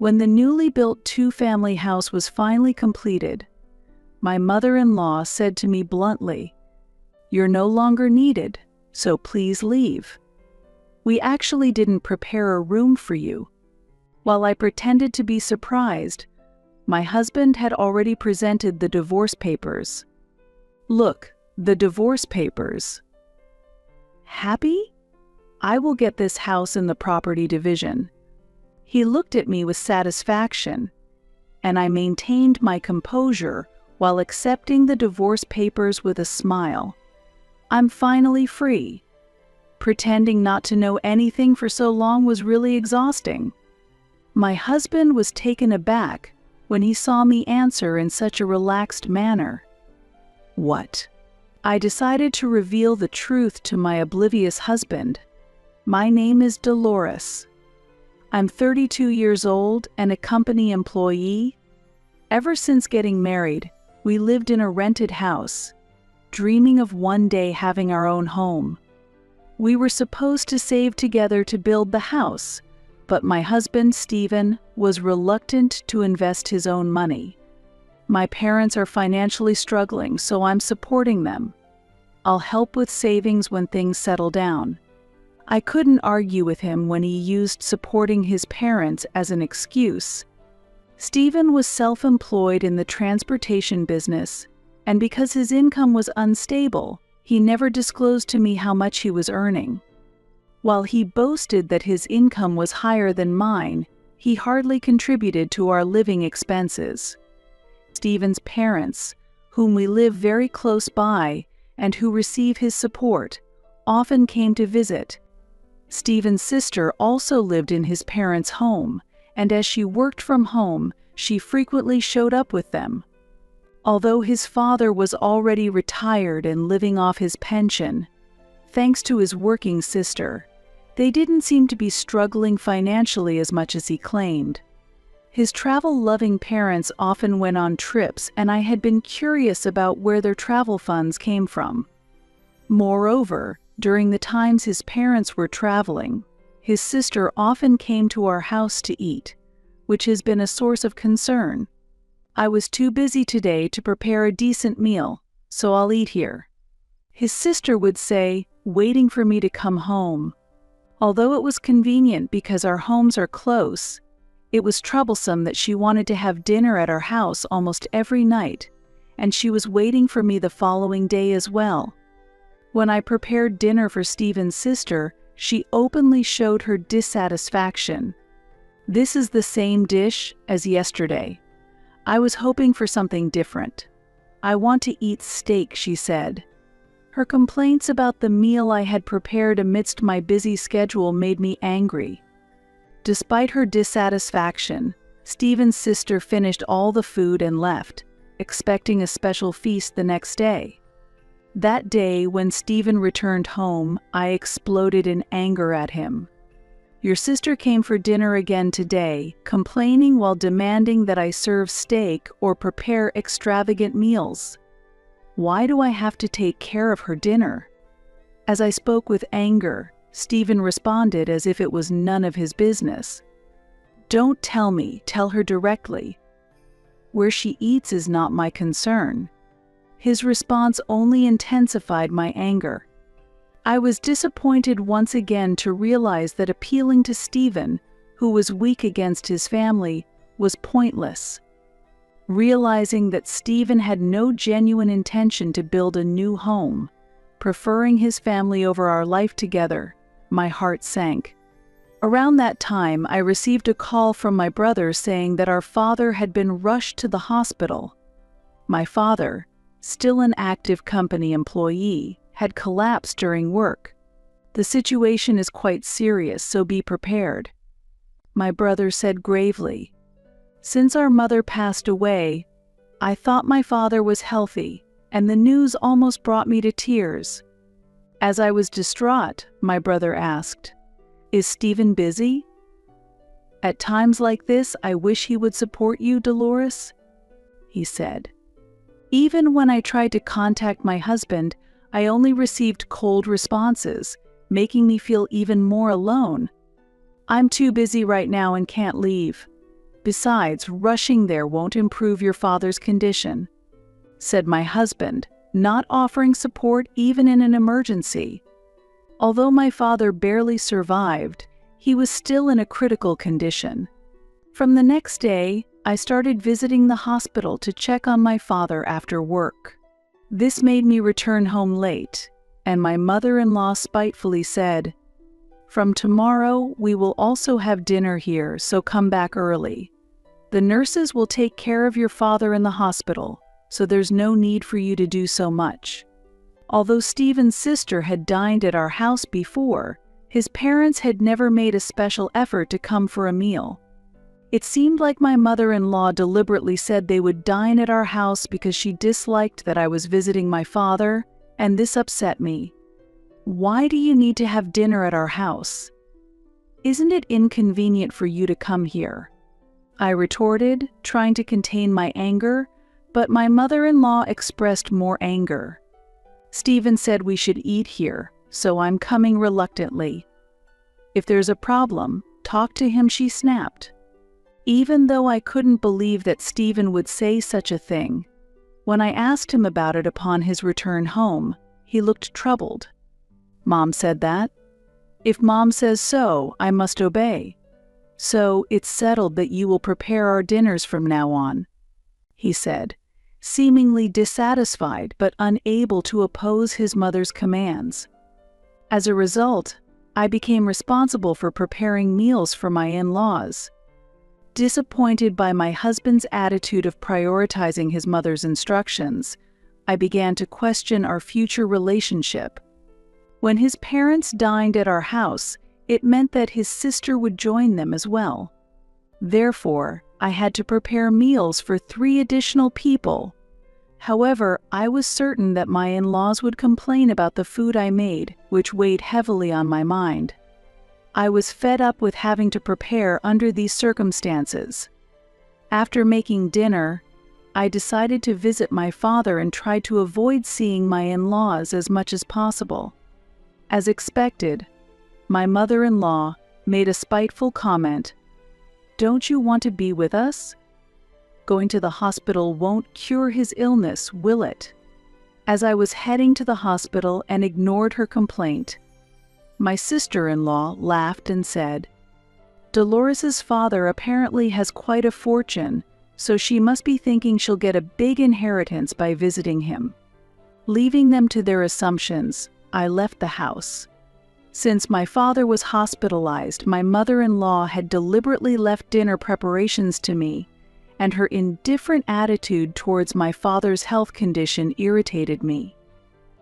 When the newly built two-family house was finally completed, my mother-in-law said to me bluntly, "You're no longer needed, so please leave. We actually didn't prepare a room for you." While I pretended to be surprised, my husband had already presented the divorce papers. "Look, the divorce papers." "Happy? I will get this house in the property division." He looked at me with satisfaction, and I maintained my composure while accepting the divorce papers with a smile. I'm finally free. Pretending not to know anything for so long was really exhausting. My husband was taken aback when he saw me answer in such a relaxed manner. "What?" I decided to reveal the truth to my oblivious husband. "My name is Dolores. I'm 32 years old and a company employee. Ever since getting married, we lived in a rented house, dreaming of one day having our own home. We were supposed to save together to build the house, but my husband, Stephen, was reluctant to invest his own money. My parents are financially struggling, so I'm supporting them. I'll help with savings when things settle down." I couldn't argue with him when he used supporting his parents as an excuse. Stephen was self-employed in the transportation business, and because his income was unstable, he never disclosed to me how much he was earning. While he boasted that his income was higher than mine, he hardly contributed to our living expenses. Stephen's parents, whom we live very close by and who receive his support, often came to visit. Stephen's sister also lived in his parents' home, and as she worked from home, she frequently showed up with them. Although his father was already retired and living off his pension, thanks to his working sister, they didn't seem to be struggling financially as much as he claimed. His travel-loving parents often went on trips, and I had been curious about where their travel funds came from. Moreover, during the times his parents were traveling, his sister often came to our house to eat, which has been a source of concern. "I was too busy today to prepare a decent meal, so I'll eat here," his sister would say, waiting for me to come home. Although it was convenient because our homes are close, it was troublesome that she wanted to have dinner at our house almost every night, and she was waiting for me the following day as well. When I prepared dinner for Stephen's sister, she openly showed her dissatisfaction. "This is the same dish as yesterday. I was hoping for something different. I want to eat steak," she said. Her complaints about the meal I had prepared amidst my busy schedule made me angry. Despite her dissatisfaction, Stephen's sister finished all the food and left, expecting a special feast the next day. That day, when Stephen returned home, I exploded in anger at him. "Your sister came for dinner again today, complaining while demanding that I serve steak or prepare extravagant meals. Why do I have to take care of her dinner?" As I spoke with anger, Stephen responded as if it was none of his business. "Don't tell me, tell her directly. Where she eats is not my concern." His response only intensified my anger. I was disappointed once again to realize that appealing to Stephen, who was weak against his family, was pointless. Realizing that Stephen had no genuine intention to build a new home, preferring his family over our life together, my heart sank. Around that time, I received a call from my brother saying that our father had been rushed to the hospital. My father, still an active company employee, had collapsed during work. "The situation is quite serious, so be prepared," my brother said gravely. "Since our mother passed away, I thought my father was healthy, and the news almost brought me to tears." As I was distraught, my brother asked, "Is Stephen busy?" "At times like this, I wish he would support you, Dolores," he said. Even when I tried to contact my husband, I only received cold responses, making me feel even more alone. "I'm too busy right now and can't leave." Besides, rushing there won't improve your father's condition," said my husband, not offering support even in an emergency. Although my father barely survived, he was still in a critical condition. From the next day, I started visiting the hospital to check on my father after work. This made me return home late, and my mother-in-law spitefully said, "From tomorrow, we will also have dinner here, so come back early. The nurses will take care of your father in the hospital, so there's no need for you to do so much." Although Stephen's sister had dined at our house before, his parents had never made a special effort to come for a meal. It seemed like my mother-in-law deliberately said they would dine at our house because she disliked that I was visiting my father, and this upset me. "Why do you need to have dinner at our house? Isn't it inconvenient for you to come here?" I retorted, trying to contain my anger, but my mother-in-law expressed more anger. "Stephen said we should eat here, so I'm coming reluctantly. If there's a problem, talk to him," she snapped. Even though I couldn't believe that Stephen would say such a thing, when I asked him about it upon his return home, he looked troubled. "Mom said that? If Mom says so, I must obey. So it's settled that you will prepare our dinners from now on," he said, seemingly dissatisfied but unable to oppose his mother's commands. As a result, I became responsible for preparing meals for my in-laws. Disappointed by my husband's attitude of prioritizing his mother's instructions, I began to question our future relationship. When his parents dined at our house, it meant that his sister would join them as well. Therefore, I had to prepare meals for 3 additional people. However, I was certain that my in-laws would complain about the food I made, which weighed heavily on my mind. I was fed up with having to prepare under these circumstances. After making dinner, I decided to visit my father and tried to avoid seeing my in-laws as much as possible. As expected, my mother-in-law made a spiteful comment. "Don't you want to be with us? Going to the hospital won't cure his illness, will it?" As I was heading to the hospital and ignored her complaint, my sister-in-law laughed and said, "Dolores's father apparently has quite a fortune, so she must be thinking she'll get a big inheritance by visiting him." Leaving them to their assumptions, I left the house. Since my father was hospitalized, my mother-in-law had deliberately left dinner preparations to me, and her indifferent attitude towards my father's health condition irritated me.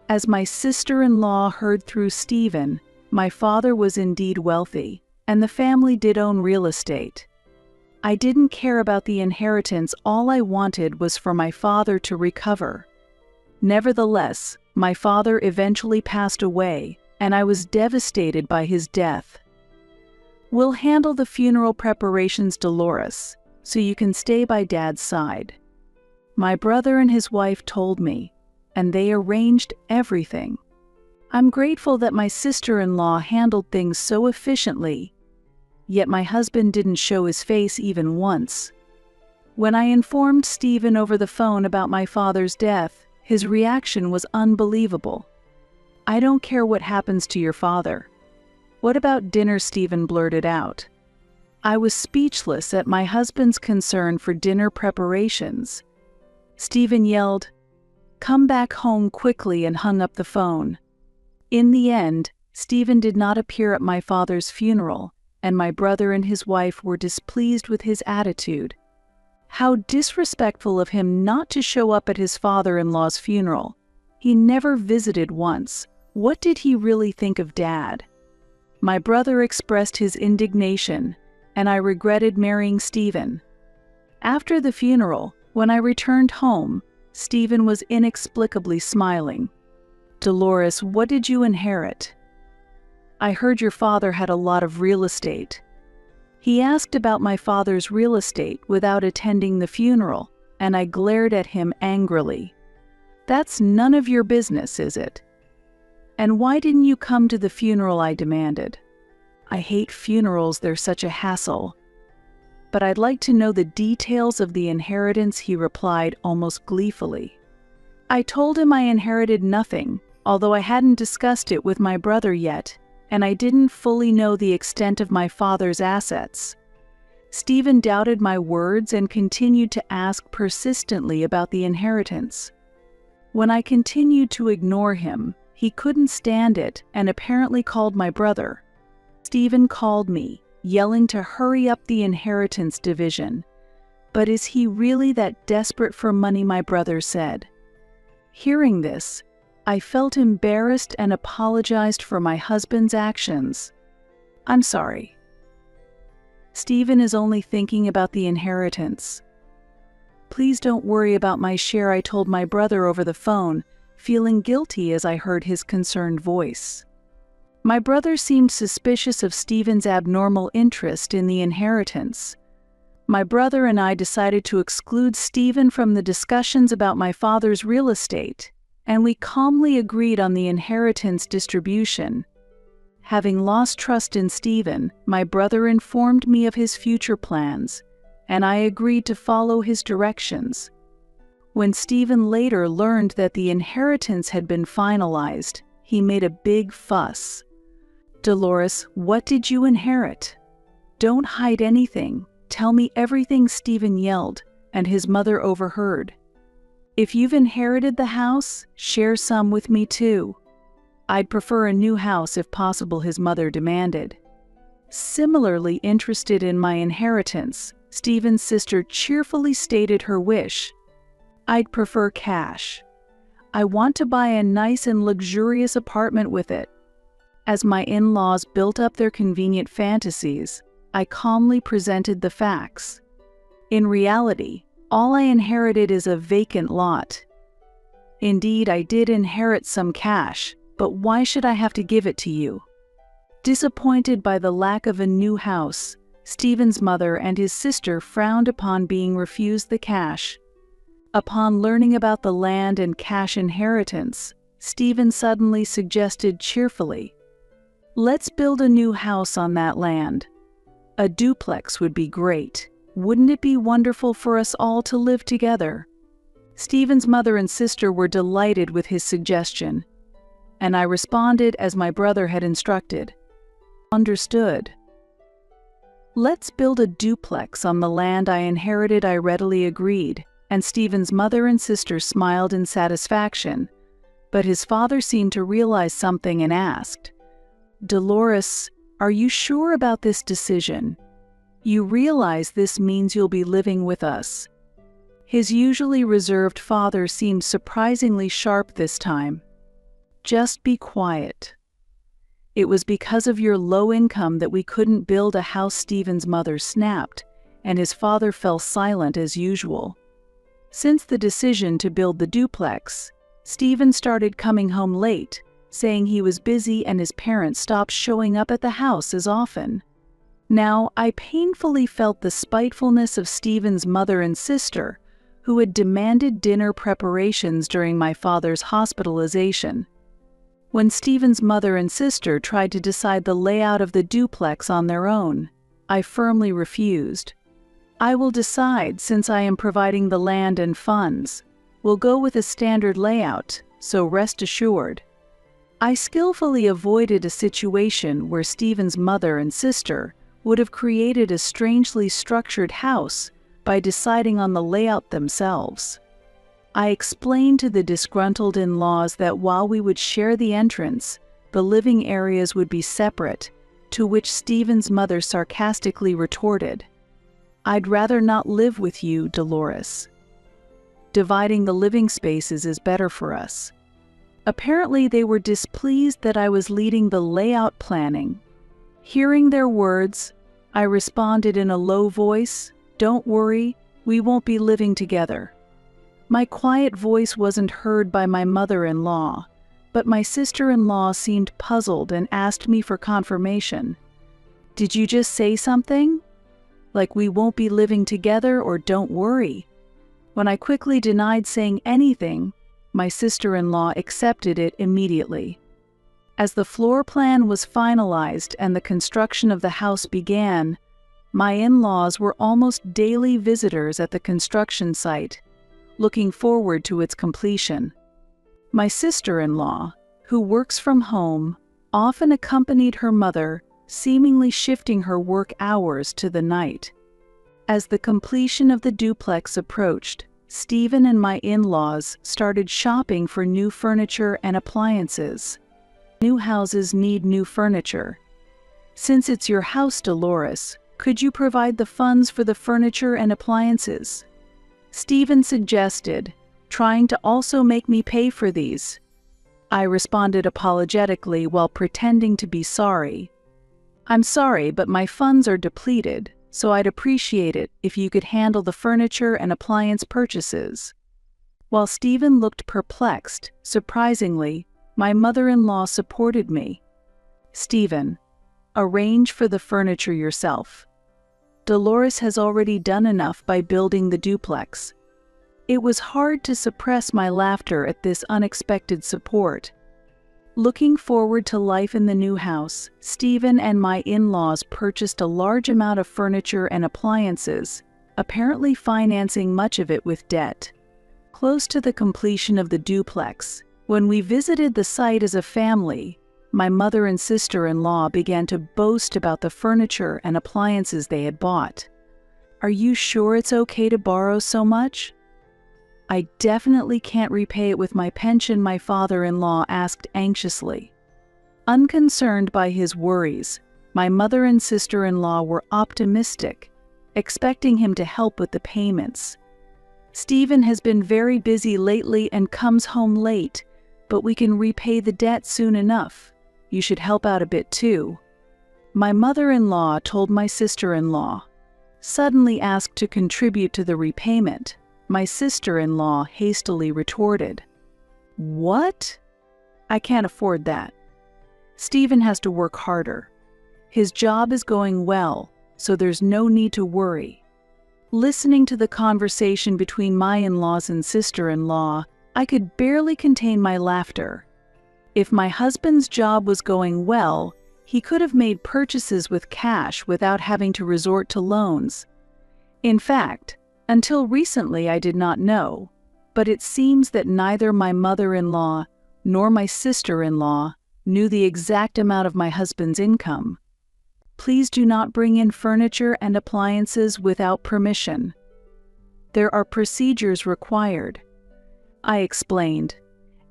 As my sister-in-law heard through Stephen, my father was indeed wealthy, and the family did own real estate. I didn't care about the inheritance. All I wanted was for my father to recover. Nevertheless, my father eventually passed away, and I was devastated by his death. "We'll handle the funeral preparations, Dolores, so you can stay by Dad's side," my brother and his wife told me, and they arranged everything. I'm grateful that my sister-in-law handled things so efficiently, yet my husband didn't show his face even once. When I informed Stephen over the phone about my father's death, his reaction was unbelievable. "I don't care what happens to your father. What about dinner?" Stephen blurted out. I was speechless at my husband's concern for dinner preparations. Stephen yelled, "Come back home quickly," and hung up the phone. In the end, Stephen did not appear at my father's funeral, and my brother and his wife were displeased with his attitude. How disrespectful of him not to show up at his father-in-law's funeral. He never visited once. What did he really think of Dad? My brother expressed his indignation, and I regretted marrying Stephen. After the funeral, when I returned home, Stephen was inexplicably smiling. "Dolores, what did you inherit? I heard your father had a lot of real estate." He asked about my father's real estate without attending the funeral, and I glared at him angrily. "That's none of your business, is it? And why didn't you come to the funeral?" I demanded. "I hate funerals, they're such a hassle." but I'd like to know the details of the inheritance," he replied almost gleefully. I told him I inherited nothing, although I hadn't discussed it with my brother yet, and I didn't fully know the extent of my father's assets. Stephen doubted my words and continued to ask persistently about the inheritance. When I continued to ignore him, he couldn't stand it and apparently called my brother. Stephen called me, yelling to hurry up the inheritance division. "But is he really that desperate for money?" my brother said. Hearing this, I felt embarrassed and apologized for my husband's actions. "I'm sorry. Stephen is only thinking about the inheritance. Please don't worry about my share," I told my brother over the phone, feeling guilty as I heard his concerned voice. My brother seemed suspicious of Stephen's abnormal interest in the inheritance. My brother and I decided to exclude Stephen from the discussions about my father's real estate, and we calmly agreed on the inheritance distribution. Having lost trust in Stephen, my brother informed me of his future plans, and I agreed to follow his directions. When Stephen later learned that the inheritance had been finalized, he made a big fuss. "Dolores, what did you inherit? Don't hide anything. Tell me everything," Stephen yelled, and his mother overheard. "If you've inherited the house, share some with me too." "I'd prefer a new house if possible," his mother demanded. Similarly interested in my inheritance, Stephen's sister cheerfully stated her wish. "I'd prefer cash. I want to buy a nice and luxurious apartment with it." As my in-laws built up their convenient fantasies, I calmly presented the facts. In reality, all I inherited is a vacant lot. Indeed, I did inherit some cash, but why should I have to give it to you? Disappointed by the lack of a new house, Stephen's mother and his sister frowned upon being refused the cash. Upon learning about the land and cash inheritance, Stephen suddenly suggested cheerfully, "Let's build a new house on that land. A duplex would be great. Wouldn't it be wonderful for us all to live together?" Stephen's mother and sister were delighted with his suggestion, and I responded as my brother had instructed. "Understood. Let's build a duplex on the land I inherited," I readily agreed, and Stephen's mother and sister smiled in satisfaction, but his father seemed to realize something and asked, "Dolores, are you sure about this decision? You realize this means you'll be living with us?" His usually reserved father seemed surprisingly sharp this time. "Just be quiet. It was because of your low income that we couldn't build a house," Stephen's mother snapped, and his father fell silent as usual. Since the decision to build the duplex, Stephen started coming home late, saying he was busy and his parents stopped showing up at the house as often. Now, I painfully felt the spitefulness of Stephen's mother and sister, who had demanded dinner preparations during my father's hospitalization. When Stephen's mother and sister tried to decide the layout of the duplex on their own, I firmly refused. "I will decide since I am providing the land and funds. We'll go with a standard layout, so rest assured." I skillfully avoided a situation where Stephen's mother and sister would have created a strangely structured house by deciding on the layout themselves. I explained to the disgruntled in-laws that while we would share the entrance, the living areas would be separate, to which Stephen's mother sarcastically retorted, "I'd rather not live with you, Dolores. Dividing the living spaces is better for us." Apparently they were displeased that I was leading the layout planning. Hearing their words, I responded in a low voice, "Don't worry, we won't be living together." My quiet voice wasn't heard by my mother-in-law, but my sister-in-law seemed puzzled and asked me for confirmation. "Did you just say something? Like we won't be living together or don't worry?" When I quickly denied saying anything, my sister-in-law accepted it immediately. As the floor plan was finalized and the construction of the house began, My in-laws were almost daily visitors at the construction site, looking forward to its completion. My sister-in-law, who works from home, often accompanied her mother, seemingly shifting her work hours to the night. As the completion of the duplex approached, Stephen and my in-laws started shopping for new furniture and appliances. New houses need new furniture. Since it's your house, Dolores, could you provide the funds for the furniture and appliances? Stephen suggested, trying to also make me pay for these. I responded apologetically while pretending to be sorry. I'm sorry, but my funds are depleted, so I'd appreciate it if you could handle the furniture and appliance purchases. While Stephen looked perplexed, surprisingly, my mother-in-law supported me. Stephen, arrange for the furniture yourself. Dolores has already done enough by building the duplex. It was hard to suppress my laughter at this unexpected support. Looking forward to life in the new house, Stephen and my in-laws purchased a large amount of furniture and appliances, apparently financing much of it with debt. Close to the completion of the duplex, when we visited the site as a family, my mother and sister-in-law began to boast about the furniture and appliances they had bought. Are you sure it's okay to borrow so much? I definitely can't repay it with my pension, my father-in-law asked anxiously. Unconcerned by his worries, my mother and sister-in-law were optimistic, expecting him to help with the payments. Stephen has been very busy lately and comes home late, but we can repay the debt soon enough. You should help out a bit too. My mother-in-law told my sister-in-law. Suddenly asked to contribute to the repayment, my sister-in-law hastily retorted, "What? I can't afford that. Stephen has to work harder. His job is going well, so there's no need to worry." Listening to the conversation between my in-laws and sister-in-law, I could barely contain my laughter. If my husband's job was going well, he could have made purchases with cash without having to resort to loans. In fact, until recently I did not know, but it seems that neither my mother-in-law nor my sister-in-law knew the exact amount of my husband's income. Please do not bring in furniture and appliances without permission. There are procedures required, I explained,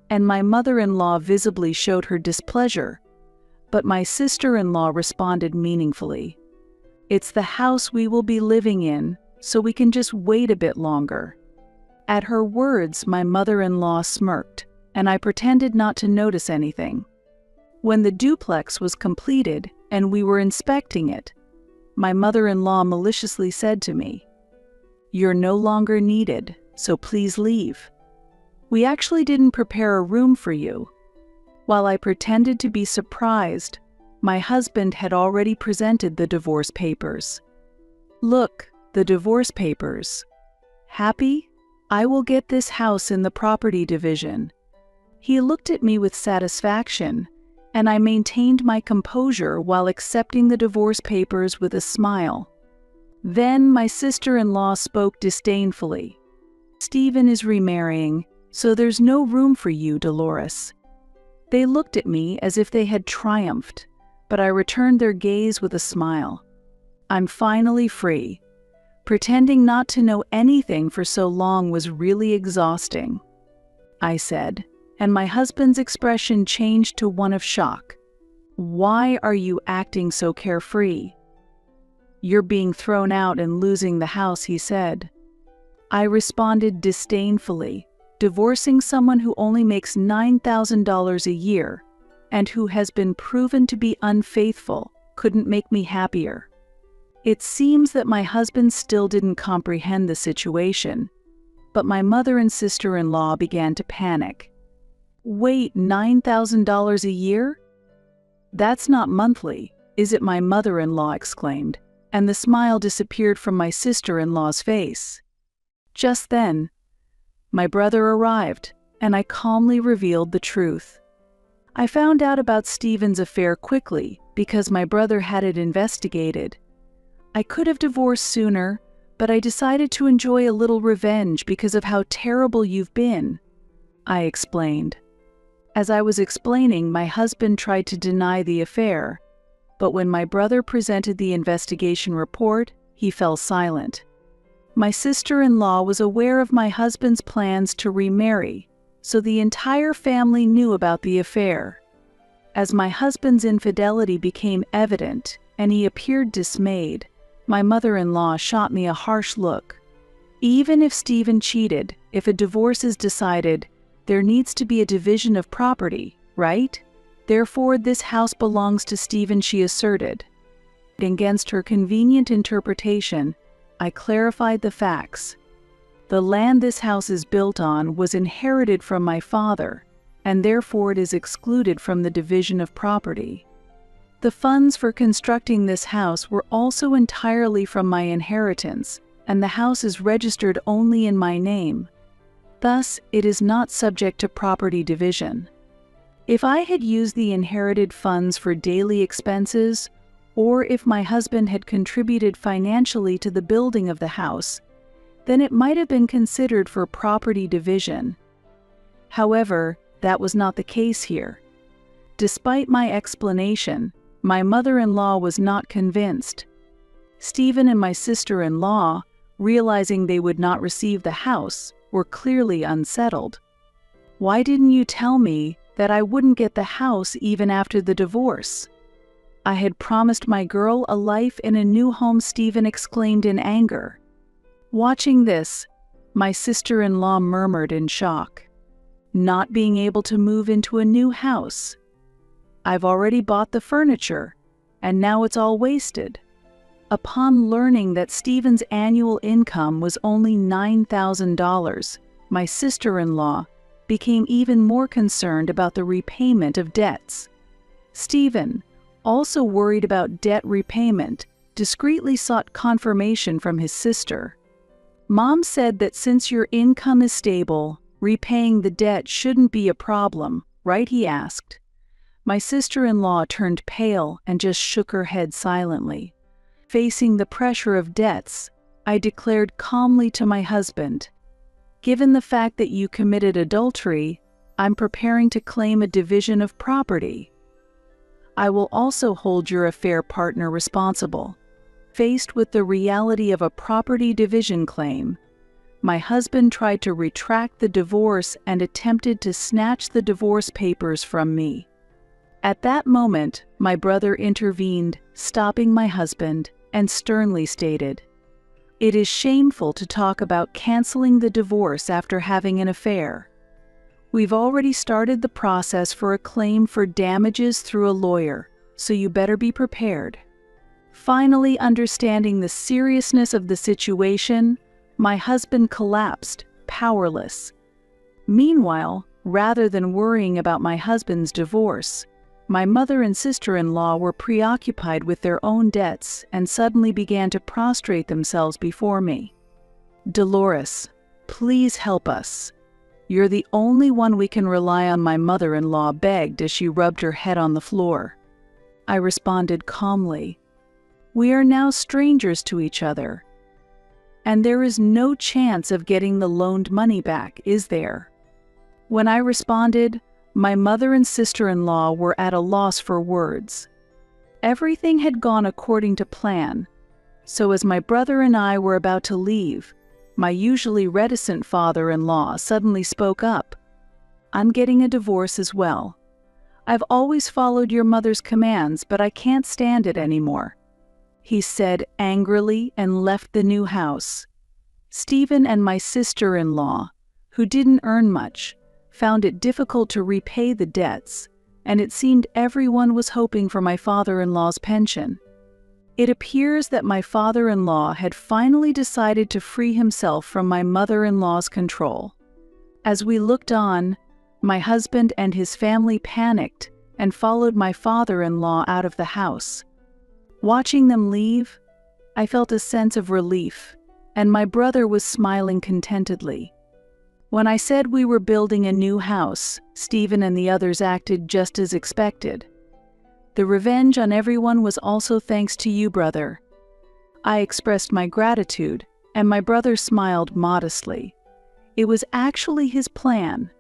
and my mother-in-law visibly showed her displeasure, but my sister-in-law responded meaningfully. It's the house we will be living in, so we can just wait a bit longer. At her words, my mother-in-law smirked, and I pretended not to notice anything. When the duplex was completed and we were inspecting it, my mother-in-law maliciously said to me, "You're no longer needed, so please leave. We actually didn't prepare a room for you." While I pretended to be surprised, my husband had already presented the divorce papers. "Look, the divorce papers. Happy? I will get this house in the property division." He looked at me with satisfaction, and I maintained my composure while accepting the divorce papers with a smile. Then my sister-in-law spoke disdainfully. "Stephen is remarrying, so there's no room for you, Dolores." They looked at me as if they had triumphed, but I returned their gaze with a smile. I'm finally free. Pretending not to know anything for so long was really exhausting, I said, and my husband's expression changed to one of shock. "Why are you acting so carefree?" "You're being thrown out and losing the house," he said. I responded disdainfully. Divorcing someone who only makes $9,000 a year and who has been proven to be unfaithful couldn't make me happier. It seems that my husband still didn't comprehend the situation, but my mother and sister-in-law began to panic. "Wait, $9,000 a year? That's not monthly, is it?" my mother-in-law exclaimed, and the smile disappeared from my sister-in-law's face. Just then, my brother arrived, and I calmly revealed the truth. I found out about Stephen's affair quickly because my brother had it investigated. I could have divorced sooner, but I decided to enjoy a little revenge because of how terrible you've been," I explained. As I was explaining, my husband tried to deny the affair, but when my brother presented the investigation report, he fell silent. My sister-in-law was aware of my husband's plans to remarry, so the entire family knew about the affair. As my husband's infidelity became evident and he appeared dismayed, my mother-in-law shot me a harsh look. "Even if Stephen cheated, if a divorce is decided, there needs to be a division of property, right? Therefore, this house belongs to Stephen," she asserted. Against her convenient interpretation, I clarified the facts. The land this house is built on was inherited from my father, and therefore it is excluded from the division of property. The funds for constructing this house were also entirely from my inheritance, and the house is registered only in my name. Thus, it is not subject to property division. If I had used the inherited funds for daily expenses, or if my husband had contributed financially to the building of the house, then it might have been considered for property division. However, that was not the case here. Despite my explanation, my mother-in-law was not convinced. Stephen and my sister-in-law, realizing they would not receive the house, were clearly unsettled. "Why didn't you tell me that I wouldn't get the house even after the divorce? I had promised my girl a life in a new home," Stephen exclaimed in anger. Watching this, my sister-in-law murmured in shock. "Not being able to move into a new house. I've already bought the furniture, and now it's all wasted." Upon learning that Stephen's annual income was only $9,000, my sister-in-law became even more concerned about the repayment of debts. Stephen, also worried about debt repayment, discreetly sought confirmation from his sister. "Mom said that since your income is stable, repaying the debt shouldn't be a problem, right?" he asked. My sister-in-law turned pale and just shook her head silently. Facing the pressure of debts, I declared calmly to my husband, "Given the fact that you committed adultery, I'm preparing to claim a division of property. I will also hold your affair partner responsible." Faced with the reality of a property division claim, my husband tried to retract the divorce and attempted to snatch the divorce papers from me. At that moment, my brother intervened, stopping my husband, and sternly stated, "It is shameful to talk about canceling the divorce after having an affair. We've already started the process for a claim for damages through a lawyer, so you better be prepared." Finally, understanding the seriousness of the situation, my husband collapsed, powerless. Meanwhile, rather than worrying about my husband's divorce, my mother and sister-in-law were preoccupied with their own debts and suddenly began to prostrate themselves before me. "Dolores, please help us. You're the only one we can rely on," my mother-in-law begged as she rubbed her head on the floor. I responded calmly, "We are now strangers to each other, and there is no chance of getting the loaned money back, is there?" When I responded, my mother and sister-in-law were at a loss for words. Everything had gone according to plan, so as my brother and I were about to leave, my usually reticent father-in-law suddenly spoke up. "I'm getting a divorce as well. I've always followed your mother's commands, but I can't stand it anymore," he said angrily and left the new house. Stephen and my sister-in-law, who didn't earn much, found it difficult to repay the debts, and it seemed everyone was hoping for my father-in-law's pension. It appears that my father-in-law had finally decided to free himself from my mother-in-law's control. As we looked on, my husband and his family panicked and followed my father-in-law out of the house. Watching them leave, I felt a sense of relief, and my brother was smiling contentedly. When I said we were building a new house, Stephen and the others acted just as expected. The revenge on everyone was also thanks to you, brother. I expressed my gratitude, and my brother smiled modestly. It was actually his plan.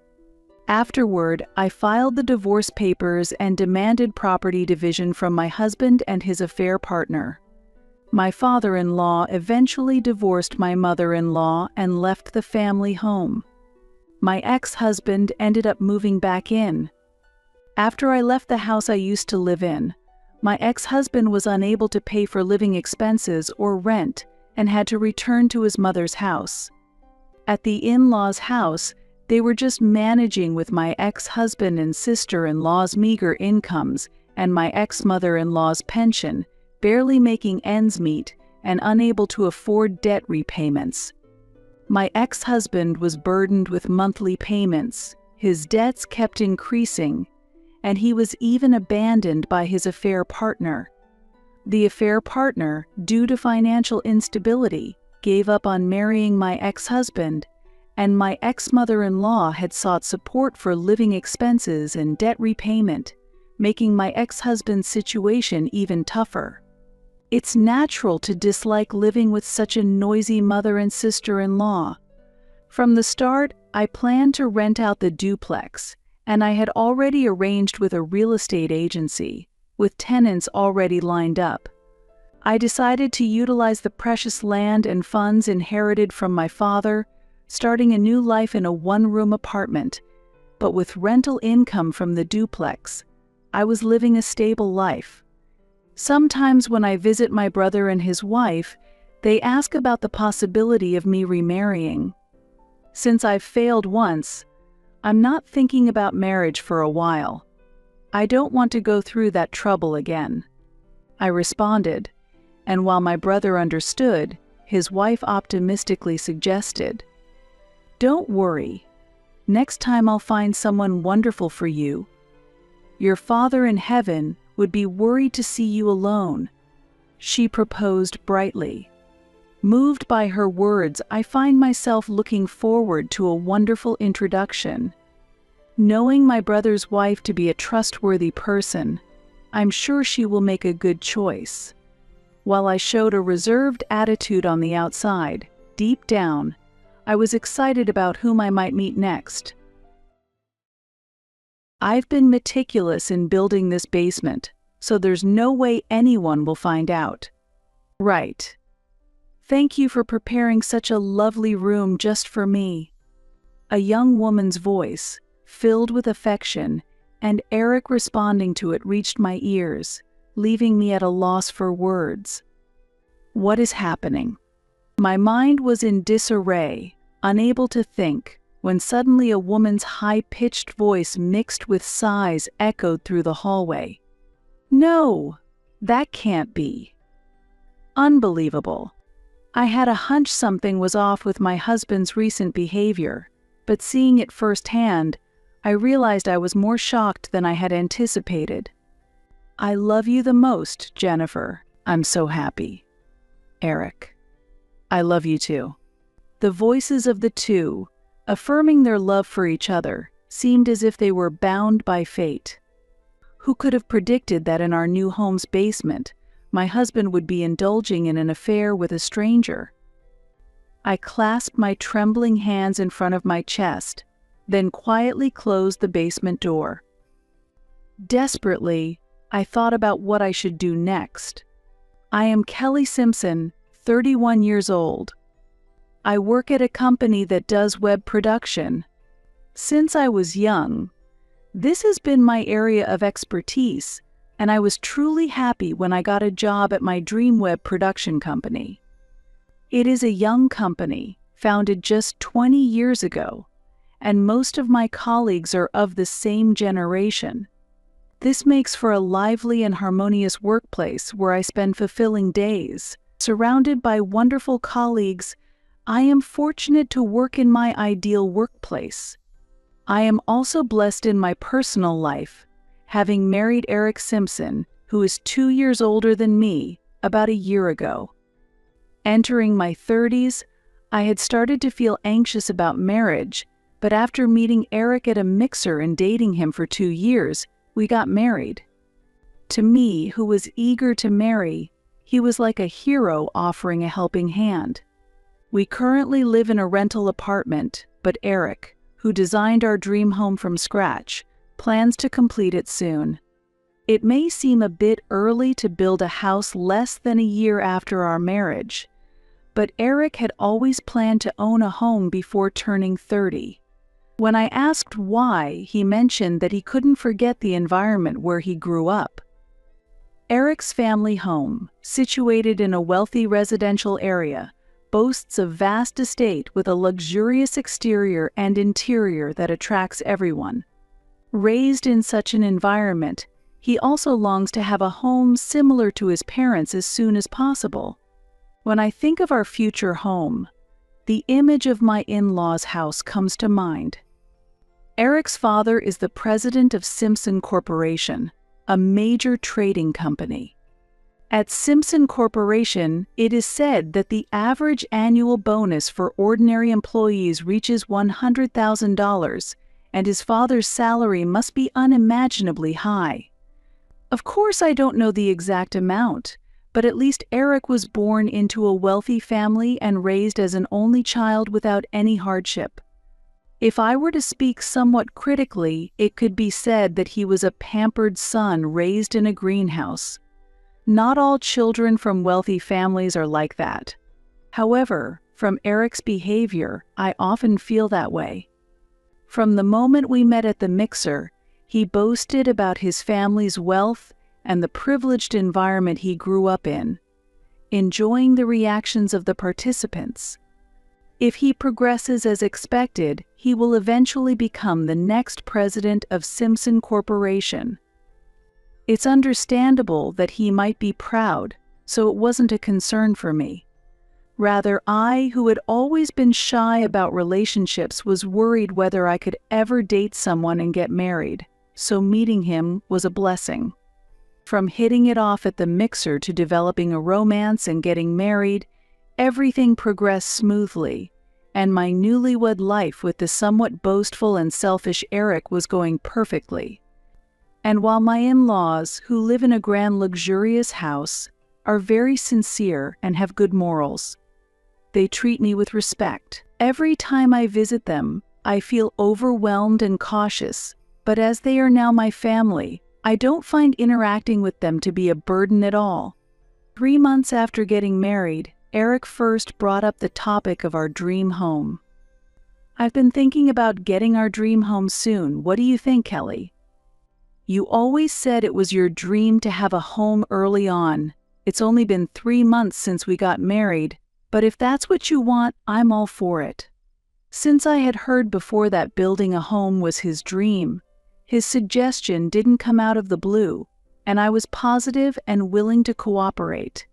Afterward, I filed the divorce papers and demanded property division from my husband and his affair partner. My father-in-law eventually divorced my mother-in-law and left the family home. My ex-husband ended up moving back in. After I left the house I used to live in, my ex-husband was unable to pay for living expenses or rent and had to return to his mother's house. At the in-laws' house, they were just managing with my ex-husband and sister-in-law's meager incomes and my ex-mother-in-law's pension, barely making ends meet and unable to afford debt repayments. My ex-husband was burdened with monthly payments, his debts kept increasing, and he was even abandoned by his affair partner. The affair partner, due to financial instability, gave up on marrying my ex-husband, and my ex-mother-in-law had sought support for living expenses and debt repayment, making my ex-husband's situation even tougher. It's natural to dislike living with such a noisy mother and sister-in-law. From the start, I planned to rent out the duplex, and I had already arranged with a real estate agency, with tenants already lined up. I decided to utilize the precious land and funds inherited from my father, starting a new life in a one-room apartment, but with rental income from the duplex. I was living a stable life. Sometimes when I visit my brother and his wife, they ask about the possibility of me remarrying. Since I've failed once, I'm not thinking about marriage for a while. I don't want to go through that trouble again. I responded, and while my brother understood, his wife optimistically suggested, "Don't worry. Next time I'll find someone wonderful for you. Your Father in heaven would be worried to see you alone," she proposed brightly. Moved by her words, I find myself looking forward to a wonderful introduction. Knowing my brother's wife to be a trustworthy person, I'm sure she will make a good choice. While I showed a reserved attitude on the outside, deep down, I was excited about whom I might meet next. I've been meticulous in building this basement, so there's no way anyone will find out. Right. Thank you for preparing such a lovely room just for me. A young woman's voice, filled with affection, and Eric responding to it reached my ears, leaving me at a loss for words. What is happening? My mind was in disarray, unable to think, when suddenly a woman's high-pitched voice mixed with sighs echoed through the hallway. No, that can't be. Unbelievable. I had a hunch something was off with my husband's recent behavior, but seeing it firsthand, I realized I was more shocked than I had anticipated. I love you the most, Jennifer. I'm so happy. Eric. I love you too. The voices of the two, affirming their love for each other, seemed as if they were bound by fate. Who could have predicted that in our new home's basement, my husband would be indulging in an affair with a stranger? I clasped my trembling hands in front of my chest, then quietly closed the basement door. Desperately, I thought about what I should do next. I am Kelly Simpson, 31 years old. I work at a company that does web production. Since I was young, this has been my area of expertise, and I was truly happy when I got a job at my dream web production company. It is a young company, founded just 20 years ago, and most of my colleagues are of the same generation. This makes for a lively and harmonious workplace where I spend fulfilling days. Surrounded by wonderful colleagues, I am fortunate to work in my ideal workplace. I am also blessed in my personal life, having married Eric Simpson, who is 2 years older than me, about a year ago. Entering my 30s, I had started to feel anxious about marriage, but after meeting Eric at a mixer and dating him for 2 years, we got married. To me, who was eager to marry, He was like a hero offering a helping hand. We currently live in a rental apartment, but Eric, who designed our dream home from scratch, plans to complete it soon. It may seem a bit early to build a house less than a year after our marriage, but Eric had always planned to own a home before turning 30. When I asked why, he mentioned that he couldn't forget the environment where he grew up. Eric's family home, situated in a wealthy residential area, boasts a vast estate with a luxurious exterior and interior that attracts everyone. Raised in such an environment, he also longs to have a home similar to his parents as soon as possible. When I think of our future home, the image of my in-laws' house comes to mind. Eric's father is the president of Simpson Corporation, a major trading company. At Simpson Corporation, it is said that the average annual bonus for ordinary employees reaches $100,000, and his father's salary must be unimaginably high. Of course, I don't know the exact amount, but at least Eric was born into a wealthy family and raised as an only child without any hardship. If I were to speak somewhat critically, it could be said that he was a pampered son raised in a greenhouse. Not all children from wealthy families are like that. However, from Eric's behavior, I often feel that way. From the moment we met at the mixer, he boasted about his family's wealth and the privileged environment he grew up in, enjoying the reactions of the participants. If he progresses as expected, he will eventually become the next president of Simpson Corporation. It's understandable that he might be proud, so it wasn't a concern for me. Rather, I, who had always been shy about relationships, was worried whether I could ever date someone and get married, so meeting him was a blessing. From hitting it off at the mixer to developing a romance and getting married, everything progressed smoothly, and my newlywed life with the somewhat boastful and selfish Eric was going perfectly. And while my in-laws, who live in a grand luxurious house, are very sincere and have good morals, they treat me with respect. Every time I visit them, I feel overwhelmed and cautious, but as they are now my family, I don't find interacting with them to be a burden at all. 3 months after getting married, Eric first brought up the topic of our dream home. I've been thinking about getting our dream home soon. What do you think, Kelly? You always said it was your dream to have a home early on. It's only been 3 months since we got married, but if that's what you want, I'm all for it. Since I had heard before that building a home was his dream, his suggestion didn't come out of the blue, and I was positive and willing to cooperate.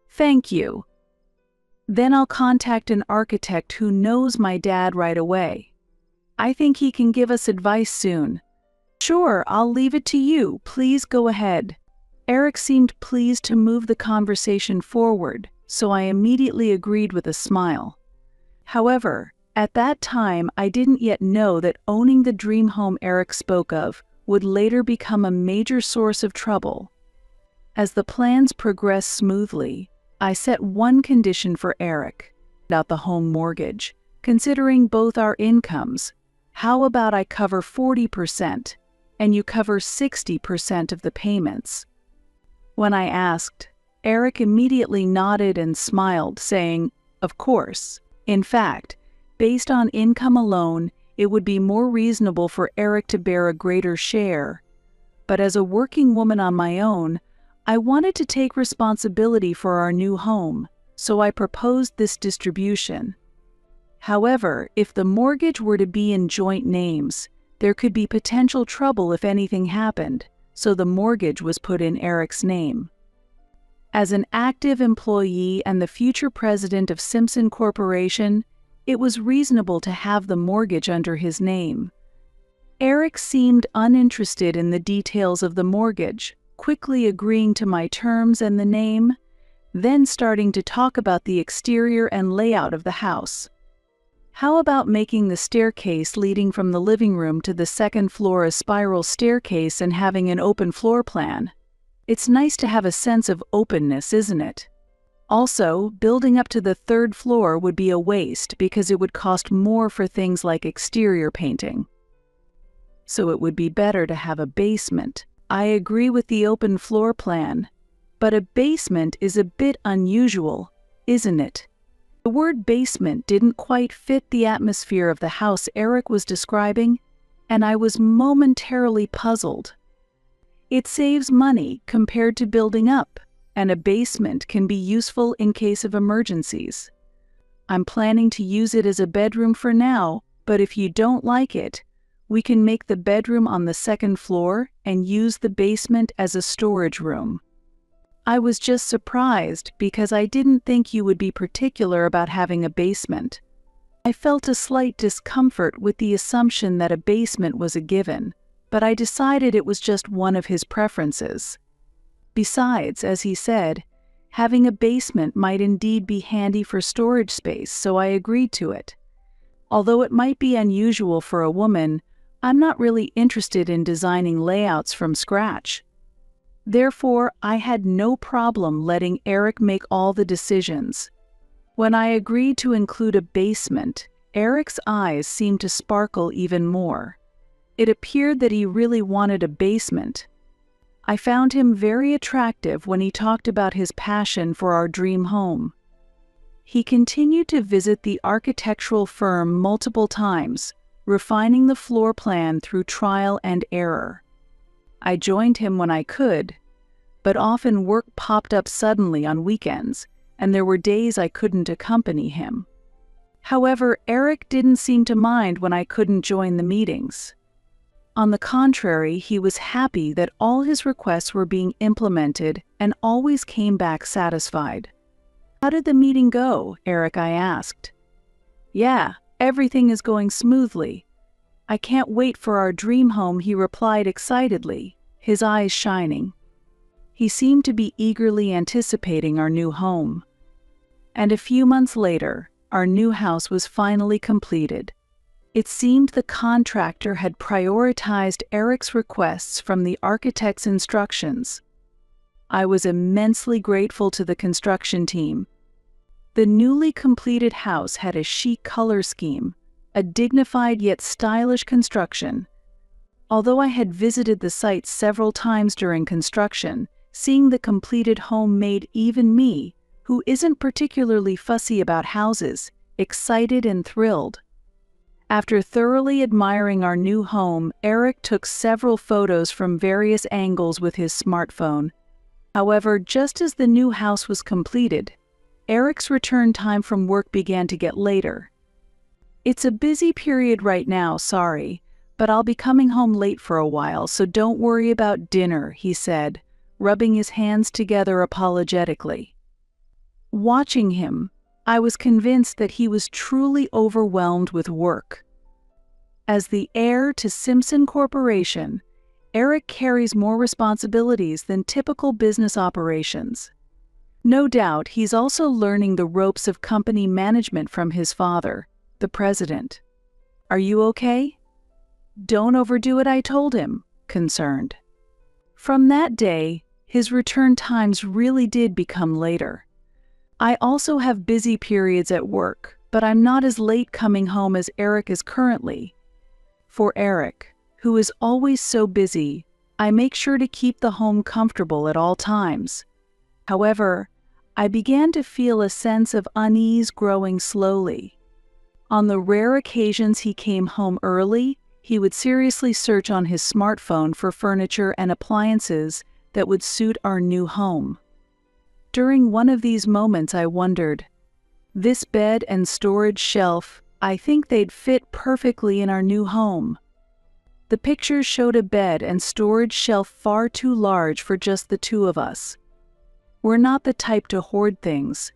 Thank you. Then I'll contact an architect who knows my dad right away. I think he can give us advice soon. Sure, I'll leave it to you. Please go ahead. Eric seemed pleased to move the conversation forward, so I immediately agreed with a smile. However, at that time, I didn't yet know that owning the dream home Eric spoke of would later become a major source of trouble. As the plans progressed smoothly, I set one condition for Eric about the home mortgage. Considering both our incomes, how about I cover 40% and you cover 60% of the payments? When I asked, Eric immediately nodded and smiled, saying, "Of course. In fact, based on income alone, it would be more reasonable for Eric to bear a greater share. But as a working woman on my own, I wanted to take responsibility for our new home, so I proposed this distribution. However, if the mortgage were to be in joint names, there could be potential trouble if anything happened, so the mortgage was put in Eric's name. As an active employee and the future president of Simpson Corporation, it was reasonable to have the mortgage under his name. Eric seemed uninterested in the details of the mortgage, quickly agreeing to my terms and the name, then starting to talk about the exterior and layout of the house. How about making the staircase leading from the living room to the second floor a spiral staircase and having an open floor plan? It's nice to have a sense of openness, isn't it? Also, building up to the third floor would be a waste because it would cost more for things like exterior painting. So it would be better to have a basement. I agree with the open floor plan, but a basement is a bit unusual, isn't it? The word basement didn't quite fit the atmosphere of the house Eric was describing, and I was momentarily puzzled. It saves money compared to building up, and a basement can be useful in case of emergencies. I'm planning to use it as a bedroom for now, but if you don't like it, we can make the bedroom on the second floor and use the basement as a storage room. I was just surprised because I didn't think you would be particular about having a basement. I felt a slight discomfort with the assumption that a basement was a given, but I decided it was just one of his preferences. Besides, as he said, having a basement might indeed be handy for storage space, so I agreed to it. Although it might be unusual for a woman, I'm not really interested in designing layouts from scratch. Therefore, I had no problem letting Eric make all the decisions. When I agreed to include a basement, Eric's eyes seemed to sparkle even more. It appeared that he really wanted a basement. I found him very attractive when he talked about his passion for our dream home. He continued to visit the architectural firm multiple times, refining the floor plan through trial and error. I joined him when I could, but often work popped up suddenly on weekends, and there were days I couldn't accompany him. However, Eric didn't seem to mind when I couldn't join the meetings. On the contrary, he was happy that all his requests were being implemented and always came back satisfied. "How did the meeting go?" Eric, I asked. "Yeah, everything is going smoothly. I can't wait for our dream home," he replied excitedly, his eyes shining. He seemed to be eagerly anticipating our new home. And a few months later, our new house was finally completed. It seemed the contractor had prioritized Eric's requests from the architect's instructions. I was immensely grateful to the construction team. The newly completed house had a chic color scheme, a dignified yet stylish construction. Although I had visited the site several times during construction, seeing the completed home made even me, who isn't particularly fussy about houses, excited and thrilled. After thoroughly admiring our new home, Eric took several photos from various angles with his smartphone. However, just as the new house was completed, Eric's return time from work began to get later. "It's a busy period right now, sorry, but I'll be coming home late for a while, so don't worry about dinner," he said, rubbing his hands together apologetically. Watching him, I was convinced that he was truly overwhelmed with work. As the heir to Simpson Corporation, Eric carries more responsibilities than typical business operations. No doubt he's also learning the ropes of company management from his father, the president. "Are you okay?" "Don't overdo it," I told him, concerned. From that day, his return times really did become later. I also have busy periods at work, but I'm not as late coming home as Eric is currently. For Eric, who is always so busy, I make sure to keep the home comfortable at all times. However, I began to feel a sense of unease growing slowly. On the rare occasions he came home early, he would seriously search on his smartphone for furniture and appliances that would suit our new home. During one of these moments I wondered, "This bed and storage shelf, I think they'd fit perfectly in our new home." The pictures showed a bed and storage shelf far too large for just the two of us. We're not the type to hoard things,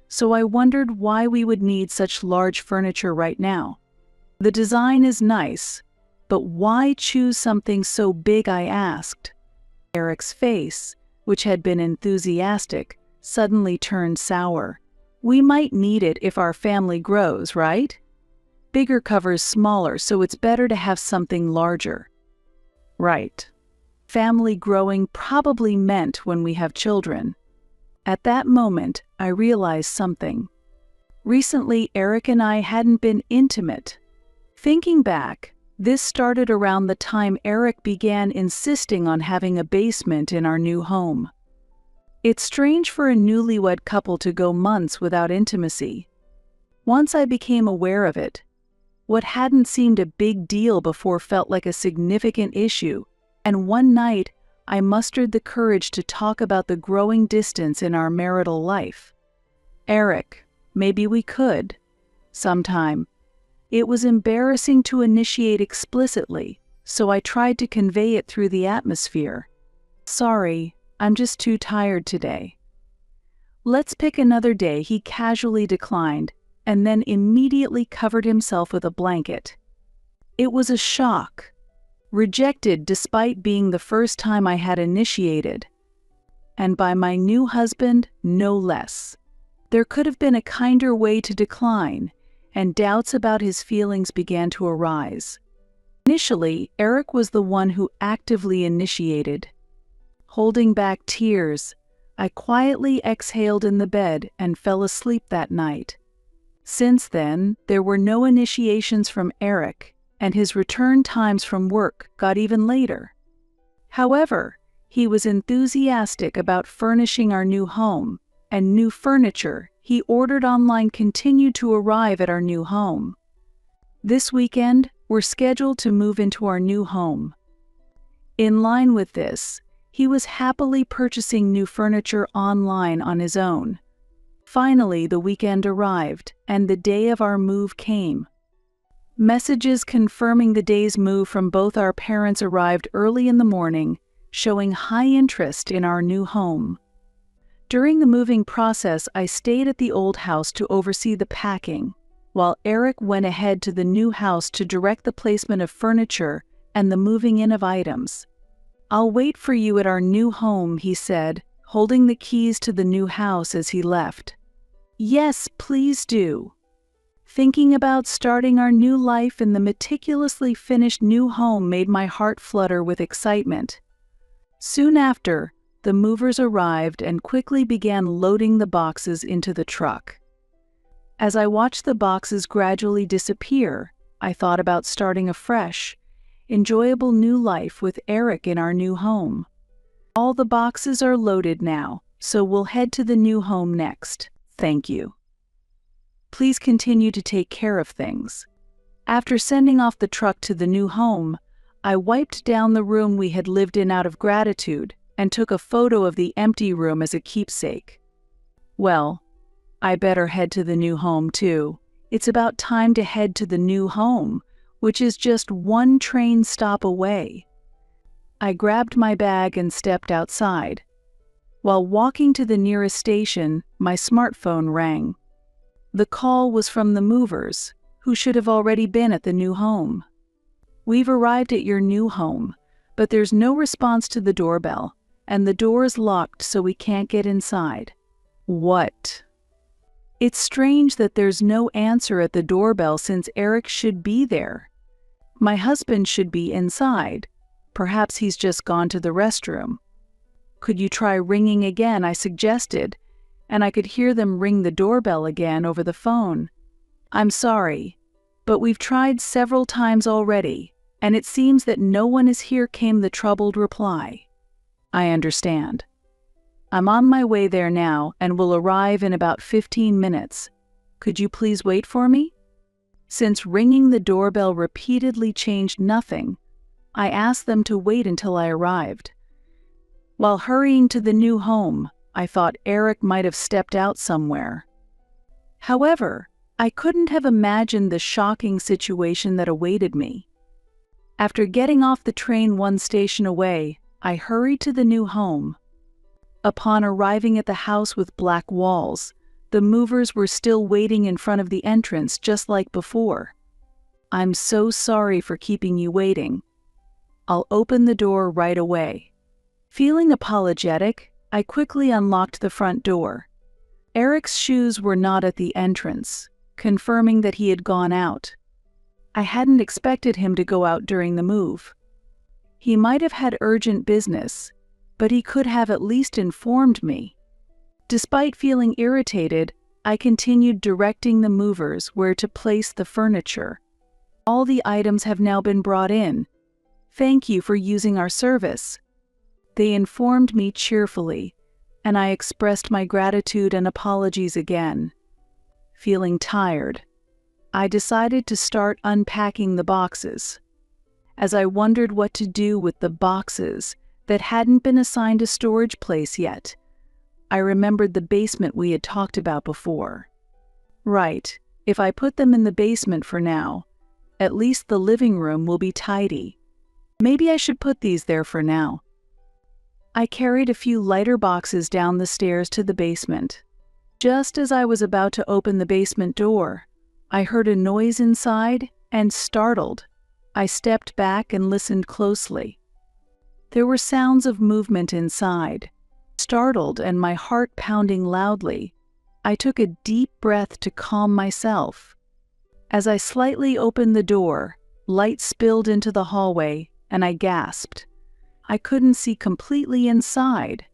so I wondered why we would need such large furniture right now. "The design is nice, but why choose something so big?" I asked. Eric's face, which had been enthusiastic, suddenly turned sour. "We might need it if our family grows, right? Bigger covers smaller, so it's better to have something larger." "Right. family growing probably meant when we have children. At that moment, I realized something. Recently, Eric and I hadn't been intimate. Thinking back, this started around the time Eric began insisting on having a basement in our new home. It's strange for a newlywed couple to go months without intimacy. Once I became aware of it, what hadn't seemed a big deal before felt like a significant issue, and one night I mustered the courage to talk about the growing distance in our marital life. "Eric, maybe we could, sometime." It was embarrassing to initiate explicitly, so I tried to convey it through the atmosphere. "Sorry, I'm just too tired today." "Let's pick another day," he casually declined, and then immediately covered himself with a blanket. It was a shock. Rejected despite being the first time I had initiated. And by my new husband, no less. There could have been a kinder way to decline, and doubts about his feelings began to arise. Initially, Eric was the one who actively initiated. Holding back tears, I quietly exhaled in the bed and fell asleep that night. Since then, there were no initiations from Eric, and his return times from work got even later. However, he was enthusiastic about furnishing our new home, and new furniture he ordered online continued to arrive at our new home. This weekend, we're scheduled to move into our new home. In line with this, he was happily purchasing new furniture online on his own. Finally, the weekend arrived, and the day of our move came. Messages confirming the day's move from both our parents arrived early in the morning, showing high interest in our new home. During the moving process, I stayed at the old house to oversee the packing, while Eric went ahead to the new house to direct the placement of furniture and the moving in of items. "I'll wait for you at our new home," he said, holding the keys to the new house as he left. "Yes, please do." Thinking about starting our new life in the meticulously finished new home made my heart flutter with excitement. Soon after, the movers arrived and quickly began loading the boxes into the truck. As I watched the boxes gradually disappear, I thought about starting a fresh, enjoyable new life with Eric in our new home. "All the boxes are loaded now, so we'll head to the new home next. Thank you. Please continue to take care of things." After sending off the truck to the new home, I wiped down the room we had lived in out of gratitude and took a photo of the empty room as a keepsake. Well, I better head to the new home too. It's about time to head to the new home, which is just one train stop away. I grabbed my bag and stepped outside. While walking to the nearest station, my smartphone rang. The call was from the movers, who should have already been at the new home. "We've arrived at your new home, but there's no response to the doorbell, and the door is locked so we can't get inside." "What?" "It's strange that there's no answer at the doorbell since Eric should be there. My husband should be inside. Perhaps he's just gone to the restroom." "Could you try ringing again?" I suggested, and I could hear them ring the doorbell again over the phone. "I'm sorry, but we've tried several times already, and it seems that no one is here," came the troubled reply. "I understand. I'm on my way there now and will arrive in about 15 minutes. Could you please wait for me?" Since ringing the doorbell repeatedly changed nothing, I asked them to wait until I arrived. While hurrying to the new home, I thought Eric might have stepped out somewhere. However, I couldn't have imagined the shocking situation that awaited me. After getting off the train one station away, I hurried to the new home. Upon arriving at the house with black walls, the movers were still waiting in front of the entrance just like before. "I'm so sorry for keeping you waiting. I'll open the door right away." Feeling apologetic, I quickly unlocked the front door. Eric's shoes were not at the entrance, confirming that he had gone out. I hadn't expected him to go out during the move. He might have had urgent business, but he could have at least informed me. Despite feeling irritated, I continued directing the movers where to place the furniture. All the items have now been brought in. Thank you for using our service. They informed me cheerfully, and I expressed my gratitude and apologies again. Feeling tired, I decided to start unpacking the boxes. As I wondered what to do with the boxes that hadn't been assigned a storage place yet, I remembered the basement we had talked about before. Right, if I put them in the basement for now, at least the living room will be tidy. Maybe I should put these there for now. I carried a few lighter boxes down the stairs to the basement. Just as I was about to open the basement door, I heard a noise inside, and startled, I stepped back and listened closely. There were sounds of movement inside. Startled and my heart pounding loudly, I took a deep breath to calm myself. As I slightly opened the door, light spilled into the hallway, and I gasped. I couldn't see completely inside,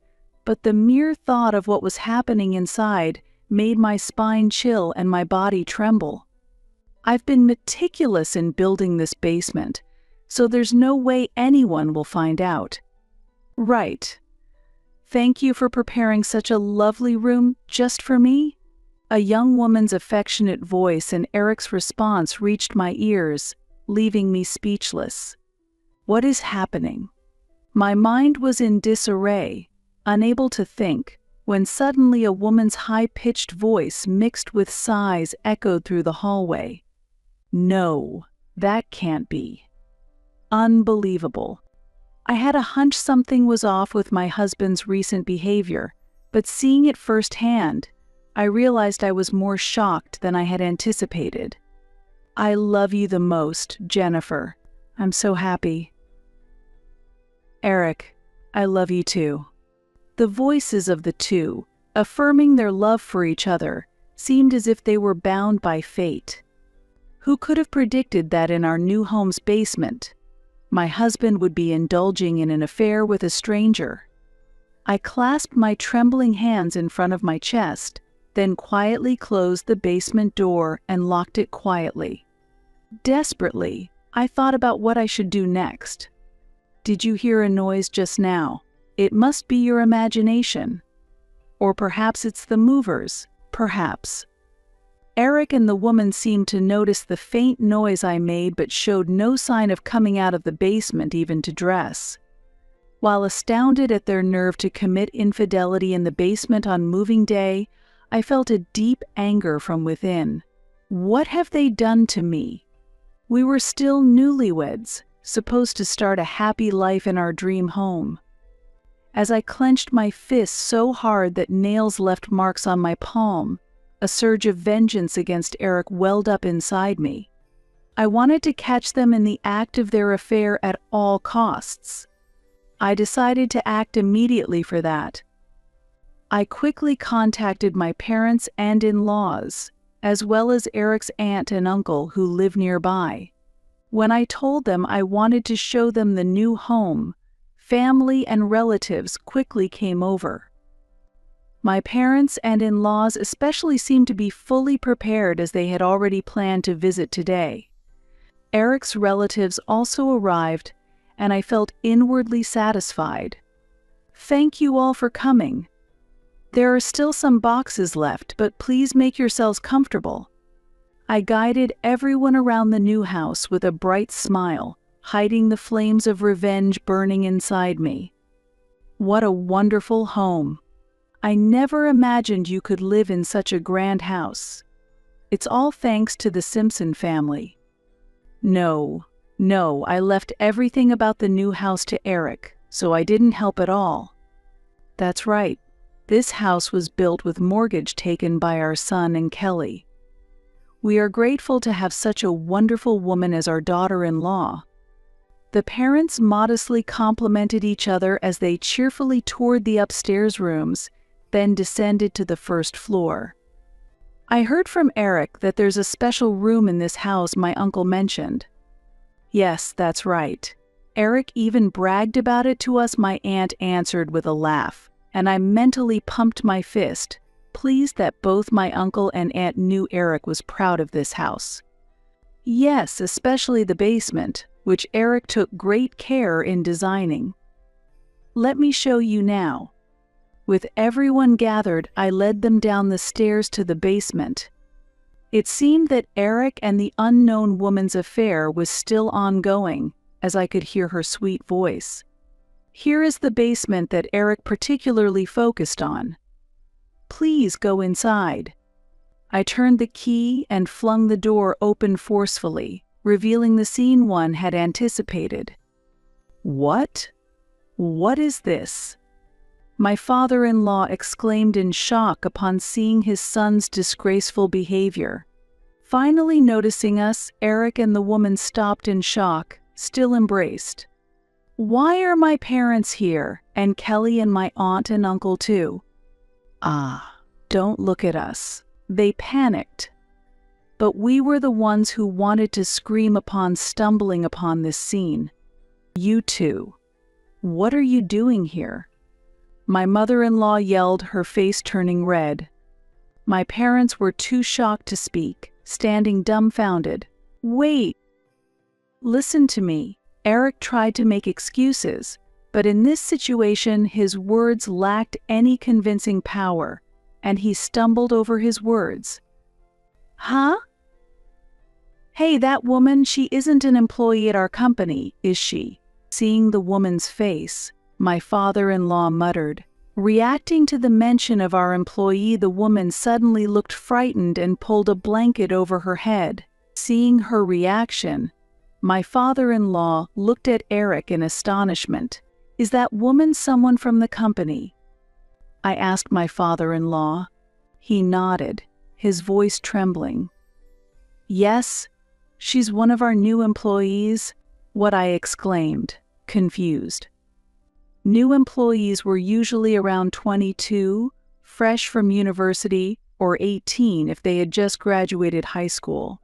but the mere thought of what was happening inside made my spine chill and my body tremble. I've been meticulous in building this basement, so there's no way anyone will find out. Right. Thank you for preparing such a lovely room just for me. A young woman's affectionate voice and Eric's response reached my ears, leaving me speechless. What is happening? My mind was in disarray, unable to think, when suddenly a woman's high-pitched voice mixed with sighs echoed through the hallway. No, that can't be. Unbelievable. I had a hunch something was off with my husband's recent behavior, but seeing it firsthand, I realized I was more shocked than I had anticipated. I love you the most, Jennifer. I'm so happy. Eric, I love you too. The voices of the two, affirming their love for each other, seemed as if they were bound by fate. Who could have predicted that in our new home's basement, my husband would be indulging in an affair with a stranger? I clasped my trembling hands in front of my chest, then quietly closed the basement door and locked it quietly. Desperately, I thought about what I should do next. Did you hear a noise just now? It must be your imagination. Or perhaps it's the movers, perhaps. Eric and the woman seemed to notice the faint noise I made but showed no sign of coming out of the basement even to dress. While astounded at their nerve to commit infidelity in the basement on moving day, I felt a deep anger from within. What have they done to me? We were still newlyweds, supposed to start a happy life in our dream home. As I clenched my fists so hard that nails left marks on my palm, a surge of vengeance against Eric welled up inside me. I wanted to catch them in the act of their affair at all costs. I decided to act immediately for that. I quickly contacted my parents and in-laws, as well as Eric's aunt and uncle who live nearby. When I told them I wanted to show them the new home, family and relatives quickly came over. My parents and in-laws especially seemed to be fully prepared as they had already planned to visit today. Eric's relatives also arrived, and I felt inwardly satisfied. Thank you all for coming. There are still some boxes left, but please make yourselves comfortable. I guided everyone around the new house with a bright smile, hiding the flames of revenge burning inside me. What a wonderful home. I never imagined you could live in such a grand house. It's all thanks to the Simpson family. No, I left everything about the new house to Eric, so I didn't help at all. That's right, this house was built with mortgage taken by our son and Kelly. We are grateful to have such a wonderful woman as our daughter-in-law. The parents modestly complimented each other as they cheerfully toured the upstairs rooms, then descended to the first floor. I heard from Eric that there's a special room in this house my uncle mentioned. Yes, that's right. Eric even bragged about it to us," my aunt answered with a laugh, and I mentally pumped my fist, pleased that both my uncle and aunt knew Eric was proud of this house. Yes, especially the basement, which Eric took great care in designing. "Let me show you now." With everyone gathered, I led them down the stairs to the basement. It seemed that Eric and the unknown woman's affair was still ongoing, as I could hear her sweet voice. "Here is the basement that Eric particularly focused on. Please go inside." I turned the key and flung the door open forcefully, revealing the scene one had anticipated. "What? What is this?" my father-in-law exclaimed in shock upon seeing his son's disgraceful behavior. Finally noticing us, Eric and the woman stopped in shock, still embraced. "Why are my parents here, and Kelly and my aunt and uncle too?" "Ah, don't look at us." They panicked. But we were the ones who wanted to scream upon stumbling upon this scene. "You two, what are you doing here?" my mother-in-law yelled, her face turning red. My parents were too shocked to speak, standing dumbfounded. "Wait! Listen to me." Eric tried to make excuses, but in this situation his words lacked any convincing power, and he stumbled over his words. "Huh? Hey, that woman, she isn't an employee at our company, is she?" Seeing the woman's face, my father-in-law muttered. Reacting to the mention of our employee, the woman suddenly looked frightened and pulled a blanket over her head. Seeing her reaction, my father-in-law looked at Eric in astonishment. "Is that woman someone from the company?" I asked my father-in-law. He nodded, his voice trembling. "Yes, she's one of our new employees," what I exclaimed, confused. New employees were usually around 22, fresh from university, or 18 if they had just graduated high school.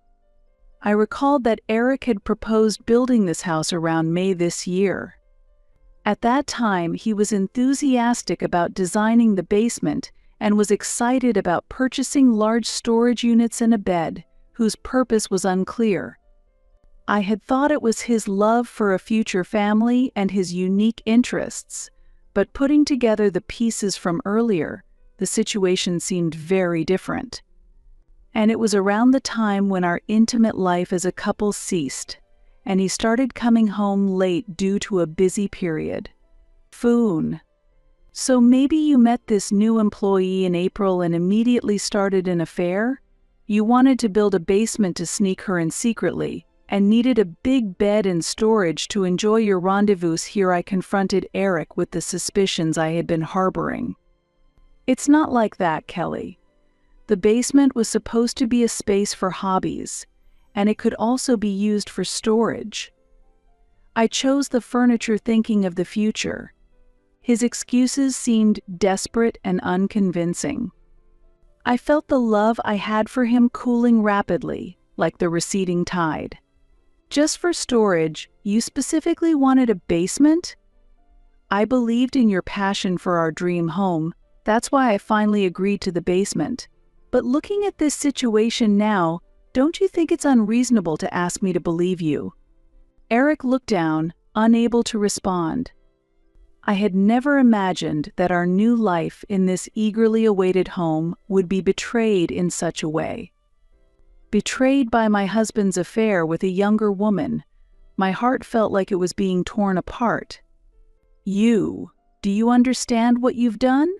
I recalled that Eric had proposed building this house around May this year. At that time, he was enthusiastic about designing the basement and was excited about purchasing large storage units and a bed, whose purpose was unclear. I had thought it was his love for a future family and his unique interests, but putting together the pieces from earlier, the situation seemed very different. And it was around the time when our intimate life as a couple ceased, and he started coming home late due to a busy period. "Foon. So maybe you met this new employee in April and immediately started an affair? You wanted to build a basement to sneak her in secretly, and needed a big bed and storage to enjoy your rendezvous here." I confronted Eric with the suspicions I had been harboring. "It's not like that, Kelly. The basement was supposed to be a space for hobbies, and it could also be used for storage. I chose the furniture thinking of the future." His excuses seemed desperate and unconvincing. I felt the love I had for him cooling rapidly, like the receding tide. "Just for storage, you specifically wanted a basement?" "I believed in your passion for our dream home. That's why I finally agreed to the basement. But looking at this situation now, don't you think it's unreasonable to ask me to believe you?" Eric looked down, unable to respond. I had never imagined that our new life in this eagerly awaited home would be betrayed in such a way. Betrayed by my husband's affair with a younger woman, my heart felt like it was being torn apart. Do you understand what you've done?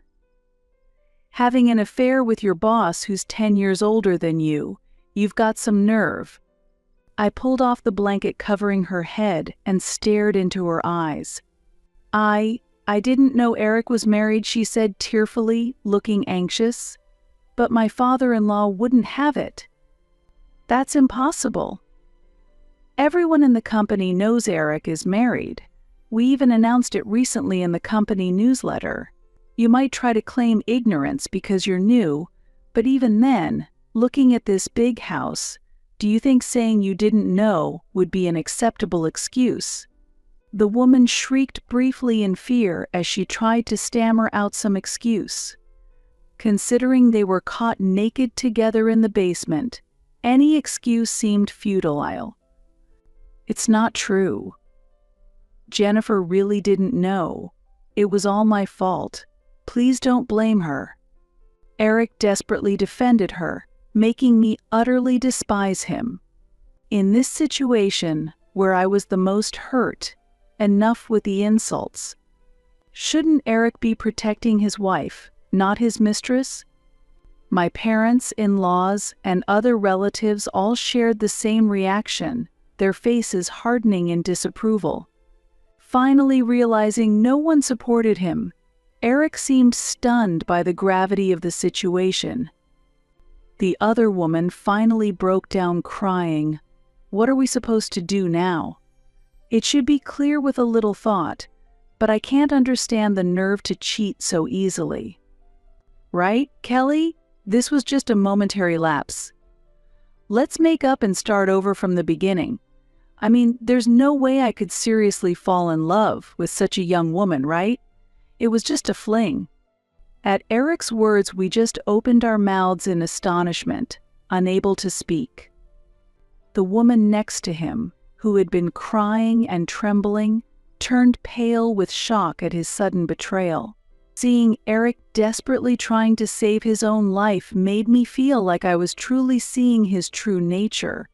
Having an affair with your boss who's 10 years older than you, you've got some nerve." I pulled off the blanket covering her head and stared into her eyes. I didn't know Eric was married," she said tearfully, looking anxious. "But my father-in-law wouldn't have it." "That's impossible. Everyone in the company knows Eric is married. We even announced it recently in the company newsletter. You might try to claim ignorance because you're new, but even then, looking at this big house, do you think saying you didn't know would be an acceptable excuse?" The woman shrieked briefly in fear as she tried to stammer out some excuse. Considering they were caught naked together in the basement, any excuse seemed futile. "It's not true. Jennifer really didn't know. It was all my fault. Please don't blame her." Eric desperately defended her, making me utterly despise him. In this situation, where I was the most hurt, enough with the insults. Shouldn't Eric be protecting his wife, not his mistress? My parents, in-laws, and other relatives all shared the same reaction, their faces hardening in disapproval. Finally realizing no one supported him, Eric seemed stunned by the gravity of the situation. The other woman finally broke down crying. "What are we supposed to do now? It should be clear with a little thought, but I can't understand the nerve to cheat so easily." "Right, Kelly? This was just a momentary lapse. Let's make up and start over from the beginning. I mean, there's no way I could seriously fall in love with such a young woman, right? It was just a fling." At Eric's words, we just opened our mouths in astonishment, unable to speak. The woman next to him, who had been crying and trembling, turned pale with shock at his sudden betrayal. Seeing Eric desperately trying to save his own life made me feel like I was truly seeing his true nature.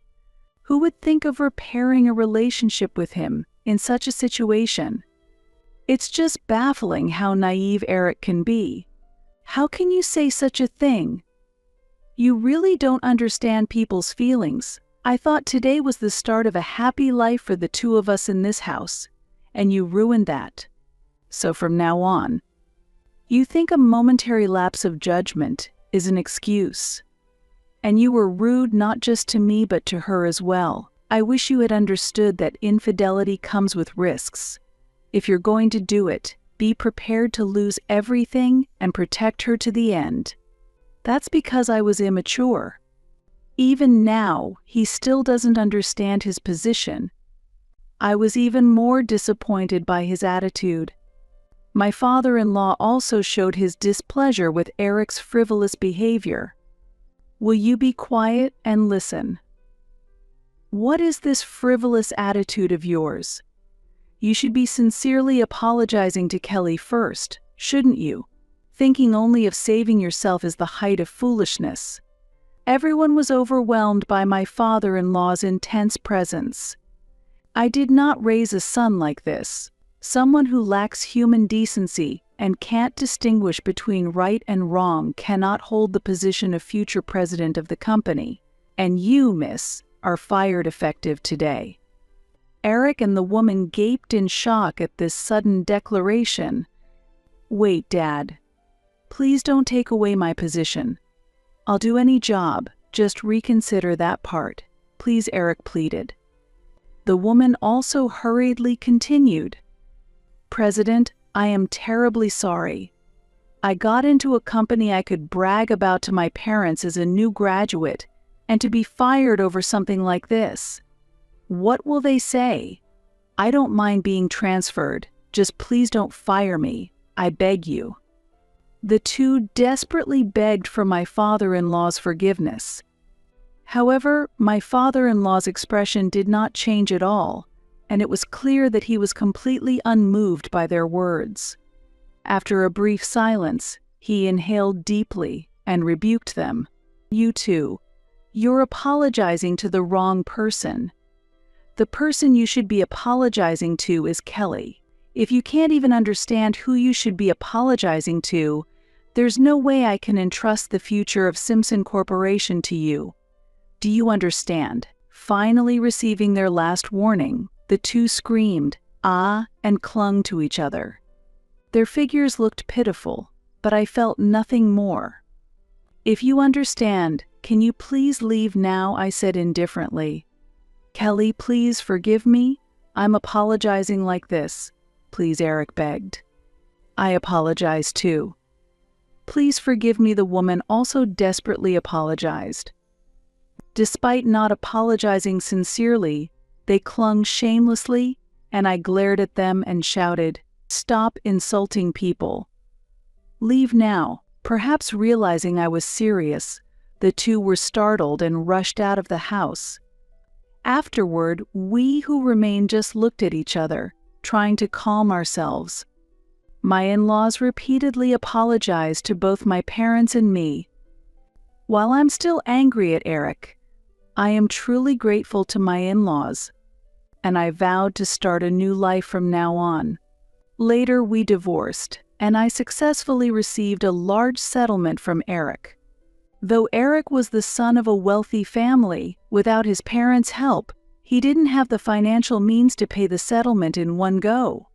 Who would think of repairing a relationship with him in such a situation? It's just baffling how naive Eric can be. How can you say such a thing? You really don't understand people's feelings. I thought today was the start of a happy life for the two of us in this house, and you ruined that. So from now on, you think a momentary lapse of judgment is an excuse. And you were rude not just to me but to her as well. I wish you had understood that infidelity comes with risks. If you're going to do it, be prepared to lose everything and protect her to the end. That's because I was immature. Even now, he still doesn't understand his position. I was even more disappointed by his attitude. My father-in-law also showed his displeasure with Eric's frivolous behavior. Will you be quiet and listen? What is this frivolous attitude of yours? You should be sincerely apologizing to Kelly first, shouldn't you? Thinking only of saving yourself is the height of foolishness. Everyone was overwhelmed by my father-in-law's intense presence. I did not raise a son like this, someone who lacks human decency and can't distinguish between right and wrong cannot hold the position of future president of the company. And you, miss, are fired effective today. Eric and the woman gaped in shock at this sudden declaration. Wait, Dad. Please don't take away my position. I'll do any job, just reconsider that part, please, Eric pleaded. The woman also hurriedly continued. President, I am terribly sorry. I got into a company I could brag about to my parents as a new graduate, and to be fired over something like this. What will they say? I don't mind being transferred, just please don't fire me, I beg you. The two desperately begged for my father-in-law's forgiveness. However, my father-in-law's expression did not change at all, and it was clear that he was completely unmoved by their words. After a brief silence, he inhaled deeply and rebuked them. You two, you're apologizing to the wrong person. The person you should be apologizing to is Kelly. If you can't even understand who you should be apologizing to, there's no way I can entrust the future of Simpson Corporation to you. Do you understand? Finally receiving their last warning, the two screamed, "Ah," and clung to each other. Their figures looked pitiful, but I felt nothing more. If you understand, can you please leave now? I said indifferently. Kelly, please forgive me. I'm apologizing like this. Please, Eric begged. I apologize too. Please forgive me. The woman also desperately apologized. Despite not apologizing sincerely, they clung shamelessly, and I glared at them and shouted, "Stop insulting people. Leave now." Perhaps realizing I was serious, the two were startled and rushed out of the house. Afterward, we who remained just looked at each other, trying to calm ourselves. My in-laws repeatedly apologized to both my parents and me. While I'm still angry at Eric, I am truly grateful to my in-laws, and I vowed to start a new life from now on. Later, we divorced, and I successfully received a large settlement from Eric. Though Eric was the son of a wealthy family, without his parents' help, he didn't have the financial means to pay the settlement in one go.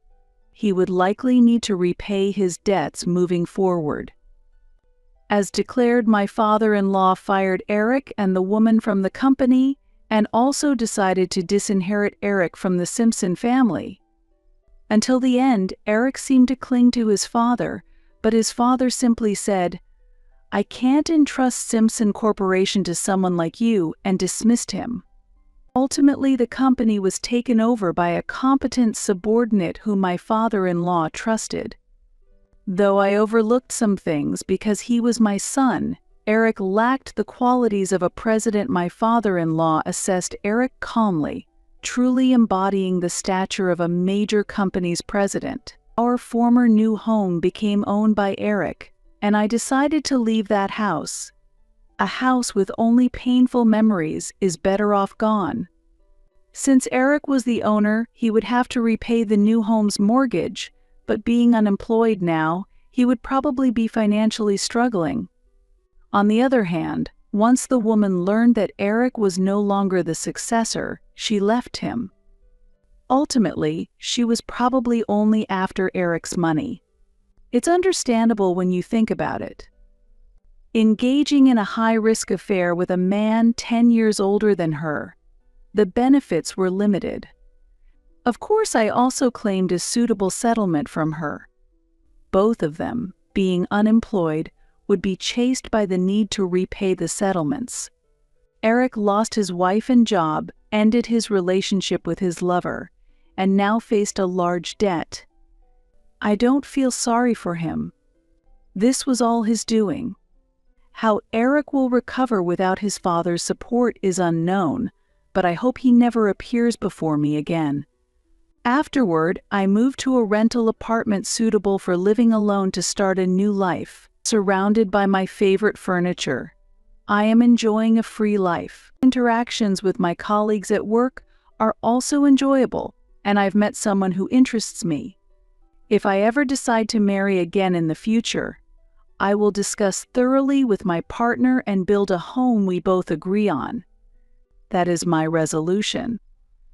He would likely need to repay his debts moving forward. As declared, my father-in-law fired Eric and the woman from the company, and also decided to disinherit Eric from the Simpson family. Until the end, Eric seemed to cling to his father, but his father simply said, "I can't entrust Simpson Corporation to someone like you," and dismissed him. Ultimately, the company was taken over by a competent subordinate whom my father-in-law trusted. Though I overlooked some things because he was my son, Eric lacked the qualities of a president. My father-in-law assessed Eric calmly, truly embodying the stature of a major company's president. Our former new home became owned by Eric, and I decided to leave that house. A house with only painful memories is better off gone. Since Eric was the owner, he would have to repay the new home's mortgage, but being unemployed now, he would probably be financially struggling. On the other hand, once the woman learned that Eric was no longer the successor, she left him. Ultimately, she was probably only after Eric's money. It's understandable when you think about it. Engaging in a high-risk affair with a man 10 years older than her, the benefits were limited. Of course, I also claimed a suitable settlement from her. Both of them, being unemployed, would be chased by the need to repay the settlements. Eric lost his wife and job, ended his relationship with his lover, and now faced a large debt. I don't feel sorry for him. This was all his doing. How Eric will recover without his father's support is unknown, but I hope he never appears before me again. Afterward, I moved to a rental apartment suitable for living alone to start a new life, surrounded by my favorite furniture. I am enjoying a free life. Interactions with my colleagues at work are also enjoyable, and I've met someone who interests me. If I ever decide to marry again in the future, I will discuss thoroughly with my partner and build a home we both agree on. That is my resolution.